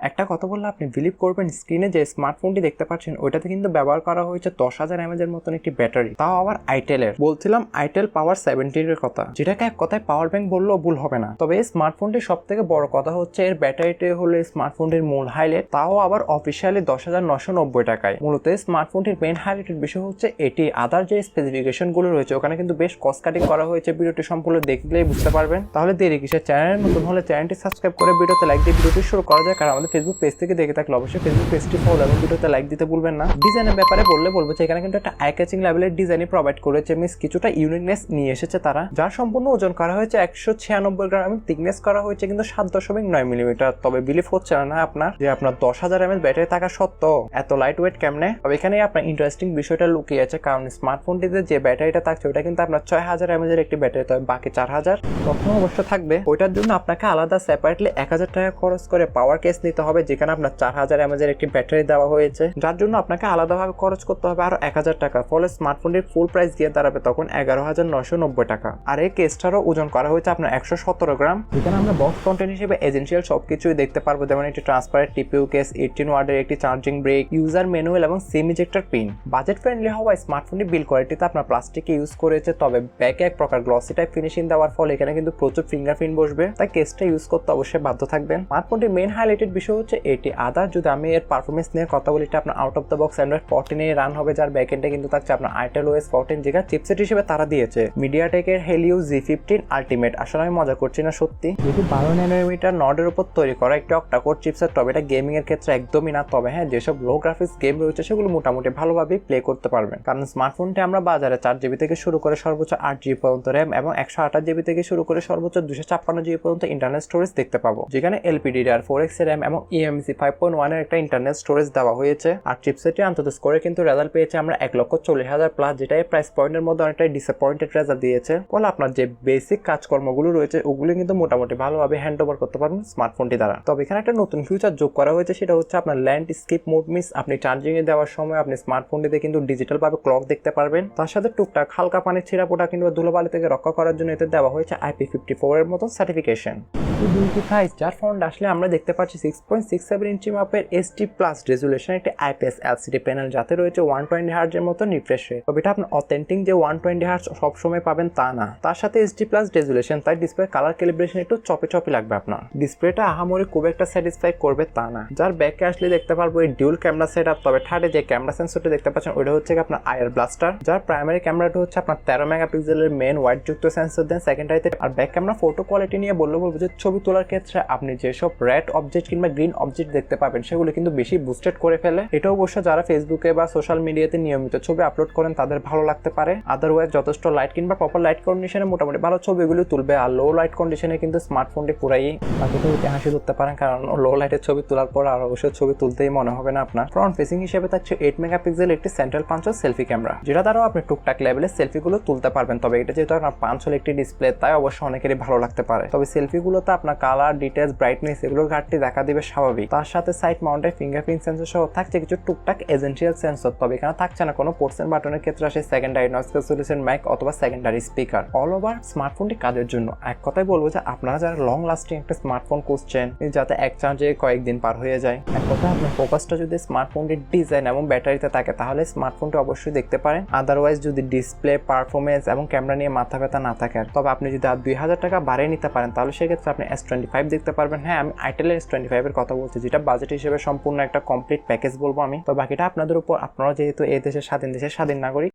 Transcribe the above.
একটা কথা বললে আপনি বিলিভ করবেন, স্ক্রিনে যে স্মার্টফোনটি দেখতে পাচ্ছেন ওইটাতে কিন্তু ব্যবহার করা হয়েছে 10,000 mAh মতন একটি ব্যাটারি, তাও আবার আইটেলের। বলছিলাম আইটেল পাওয়ার 70 এর কথা, যেটাকে এক কথায় পাওয়ার ব্যাংক বললেও ভুল হবে না। তবে এই স্মার্টফোনটির সব থেকে বড় কথা হচ্ছে এর ব্যাটারিটি হলো স্মার্টফোনটির মূল হাইলাইট, তাও আবার অফিসিয়ালি 10,990 টাকায়। মূলত স্মার্টফোনটির মেইন হাইলাইটের বিষয় হচ্ছে এটি আদার যে স্পেসিফিকেশন গুলো রয়েছে ওখানে কিন্তু বেশ কস্ট কাটিং করা হয়েছে। ভিডিওটি সম্পূর্ণ দেখলেই বুঝতে পারবেন। তাহলে দেরি কিসের, চ্যানেল নতুন হলে চ্যানেলটি সাবস্ক্রাইব করে ভিডিওতে লাইক দিয়ে ভিডিওটি শুরু করা যায়। কারণ আমাদের ফেসবুক পেজ থেকে দেখে থাকলে অবশ্যই ফেসবুক পেজটি ফলো এবং ভিডিওতে লাইক দিতে ভুলবেন না। ডিজাইনের ব্যাপারে বলবো যে এখানে কিন্তু একটা আই ক্যাচিং লেভেলের ডিজাইনই প্রোভাইড করেছে, মিস কিছুটা ইউনিকনেস নিয়ে এসেছে তারা। যার সম্পূর্ণ ওজন করা হয়েছে 196 গ্রাম এবং থিকনেস করা হয়েছে কিন্তু 7.9 মিলিমিটার। তবে বিলিভ হচ্ছে না আপনার যে আপনার 10,000 mAh ব্যাটারি থাকা সত্ত্বেও এত লাইট ওয়েট কেমনে। তবে এখানে আপনার ইন্টারেস্টিং বিষয়টা লুকিয়ে আছে, কারণ স্মার্টফোনটিতে যে ব্যাটারিটা থাকছে ওটা কিন্তু আপনার 6,000 mAh এর একটি ব্যাটারি, তবে বাকি 4,000 তখন অবশ্য থাকবে। ওইটার জন্য আপনাকে আলাদা সেপারেটলি 1,000 টাকা খরচ করে পাওয়ার কেস নিতে হবে, যেখানে আপনার 4,000 mAh এর একটি ব্যাটারি দেওয়া হয়েছে, যার জন্য আপনাকে আলাদাভাবে খরচ করতে হবে আরো 1,000 টাকা। ফলে স্মার্টফোনটির ফুল প্রাইস গিয়ে দাঁড়াবে তখন 11,990 টাকা। আর এই কেসটারও ওজন করা হয়েছে আপনার 117 গ্রাম, যেখানে আমরা বক্স কন্টেন্ট হিসেবে এসেনশিয়াল সবকিছুই দেখতে পারবো, যেমন একটি ট্রান্সপারেন্ট টিপিইউ কেস, 18 ওয়াটের একটি চার্জিং ব্রেক, ইউজার ম্যানুয়াল এবং সিম ইজেক্টর পিন। বাজেট ফ্রেন্ডলি হওয়ায় স্মার্টফোনটি বিল্ড কোয়ালিটিতে আপনার প্লাস্টিক ইউজ করেছে, তবে ব্যাকে এক প্রকার গ্লসি টাইপ ফিনিশিং দেওয়ার ফলে এখানে কিন্তু প্রচুর ফিঙ্গারপ্রিন্ট বসবে, তাই কেসটা ইউজ করতে অবশ্যই বাধ্য থাকবেন। স্মার্টফোনটির মেইন হাইলাইটেড বিষয় হচ্ছে এটি আদার যদি আমি এর পারফরমেন্স নিয়ে কথা বলি, এটা আপনার out of the box Android 14 A run হবে, যার ব্যাকএন্ডে কিন্তু থাকছে আপনার আইটেল ওএস 14, যেটা চিপসেট হিসেবে তারা দিয়েছে মিডিয়াটেকের হেলিও G15 আলটিমেট। আসলে আমি মজা করছি না, সত্যি যেটি 12 ন্যানোমিটার নডের উপর তৈরি করা একটি অক্টা-কোর চিপসেট। তবে এটা গেমিং এর ক্ষেত্রে একদমই না। তবে হ্যাঁ, যেসব লো গ্রাফিক্স গেম রয়েছে সেগুলো মোটামুটি ভালোভাবে প্লে করতে পারবেন, কারণ স্মার্টফোনটি আমরা বাজারে 4GB থেকে শুরু করে সর্বোচ্চ 8GB পর্যন্ত র্যাম এবং 128GB থেকে শুরু করে সর্বোচ্চ 256GB পর্যন্ত ইন্টারনাল স্টোরেজ দেখতে পাবো, যেখানে LPDDR4X র্যাম এবং eMMC 5.1 এর একটা ইন্টারনাল স্টোরেজ দেওয়া হয়েছে। আর চিপসেটটি অন্তত স্কোরে কিন্তু রেজাল্ট পেয়েছে আমরা 1,40,000 প্লাস, যেটা এই প্রাইস পয়েন্টের মধ্যে অনেকটাই ডিসঅ্যাপয়েন্টেড রেজাল্ট দিয়েছে। ফলে আপনার যে বেসিক কাজকর্মগুলো রয়েছে ওগুলো কিন্তু মোটামুটি ভালোভাবে হ্যান্ড ওভার করতে পারবেন স্মার্টফোনটি দ্বারা। তবে এখানে একটা নতুন ফিচার যোগ করা হয়েছে, সেটা হচ্ছে আপনার ল্যান্ডস্কেপ মোড মিস। আপনি চার্জিং এ দেওয়ার সময় আপনি স্মার্টফোনটিতে কিন্তু ডিজিটাল ভাবে ক্লক দেখতে পারবেন। তার সাথে টুকটাক হালকা পানির ছিঁড়াপোটা কিংবা ধুলোবালি থেকে রক্ষা করার জন্য এতে দেওয়া হয়েছে IP54 এর মতো সার্টিফিকেশন। দুইটি প্রাইস, যার ফ্রন্ট আসলে আমরা দেখতে পাচ্ছি 6.67 ইঞ্চি মাপের HD প্লাস রেজুলেশন একটি IPS LCD প্যানেল, যাতে রয়েছে 120 হার্জ এর মতো রিফ্রেশ রেট। তবে এটা আপনি অথেন্টিক যে 120 হার্জ সবসময় পাবেন তা না, তার সাথে HD প্লাস রেজুলেশন, তাই ডিসপ্লে কালার ক্যালিব্রেশন একটু চপি লাগবে আপনার। ডিসপ্লেটা আহামরি খুব একটা স্যাটিসফাই করবে তা না। যার ব্যাকে আসলে দেখতে পারবো এই ডিউল ক্যামেরা সেটআপ। তবে থার্ডে যে ক্যামেরা সেন্সরটি দেখতে পাচ্ছেন ওটা হচ্ছে আপনার আয়ার ব্লাস্টার, যার প্রাইমারি ক্যামেরাটা হচ্ছে আপনার 13 মেগাপিক্সেলের মেন ওয়াইড যুক্ত সেন্সর দেন সেকেন্ডারিতে। আর ব্যাক ক্যামেরা ফটো কোয়ালিটি নিয়ে বলবো যে ছবি তোলার ক্ষেত্রে আপনি যেসব রেড অবজেক্ট কিংবা গ্রিন অবজেক্ট দেখতে পাবেন সেগুলো কিন্তু বেশি বুস্টেড করে ফেলে। এটা অবশ্য যারা ফেসবুকে বা সোশ্যাল মিডিয়াতে নিয়মিত ছবি আপলোড করেন তাদের ভালো লাগতে পারে। আদারওয়াইজ যথেষ্ট লাইট কিংবা প্রপার লাইট কন্ডিশনে মোটামুটি ভালো ছবিগুলো তুলবে। আর লো লাইট কন্ডিশনে কিন্তু স্মার্টফোনটি পুরাই বাকিটা হাসি ধরতে পারেন, কারণ লো লাইটের ছবি তোলার পর আর অবশ্যই ছবি তুলতেই মনে হবে না আপনার। ফ্রন্ট ফেসিং হিসেবে থাকছে 8 মেগাপিক্সেল একটি সেন্ট্রাল পাঞ্চ সেলফি ক্যামেরা, যেটা দ্বারাও আপনি টুকটাক লেভেলের সেলফিগুলো তুলতে পারবেন। তবে এটা যেহেতু আপনার পাঞ্চ হল একটি ডিসপ্লে, তাই অবশ্যই অনেকেরই ভালো লাগতে পারে। তবে সেলফিগুলোতে আপনার কালার ডিটেলস ব্রাইটনেস এগুলোর ঘাটতি দেখা দিবে স্বাভাবিক। তার সাথে সাইড মাউন্টেড ফিঙ্গারপ্রিন্ট সেন্সর সহ থাকছে কিছু টুকটাক এসেনশিয়াল সেন্সর। তবে এখানে থাকছে না কোনো পোর্টস বাটনের ক্ষেত্রে আসে সেকেন্ডারি নয়েজ ক্যান্সেলেশন মাইক অথবা সেকেন্ডারি স্পিকার। অল ওভার স্মার্টফোনটি কাজের জন্য এক কথাই বলবো যে আপনারা যারা লং লাস্টিং একটা স্মার্টফোন খুঁজছেন যাতে এক চার্জে কয়েকদিন পার হয়ে যায়, এক কথায় আপনার ফোকাসটা যদি স্মার্টফোনটির ডিজাইন এবং ব্যাটারিতে থাকে তাহলে স্মার্টফোনটি অবশ্যই দেখতে পারেন। আদারওয়াইজ যদি ডিসপ্লে পারফরমেন্স এবং ক্যামেরা নিয়ে মাথা ব্যথা না থাকে, তবে আপনি যদি আর 2,000 টাকা বাড়িয়ে নিতে পারেন তাহলে সেক্ষেত্রে আপনি S25 দেখতে পারবেন। হ্যাঁ, আমি আইটেলের S25 এর কথা বলছি, যেটা বাজেট হিসেবে সম্পূর্ণ একটা কমপ্লিট প্যাকেজ বলবো আমি। তো বাকিটা আপনাদের উপর, আপনারা যেহেতু এই দেশের স্বাধীন নাগরিক।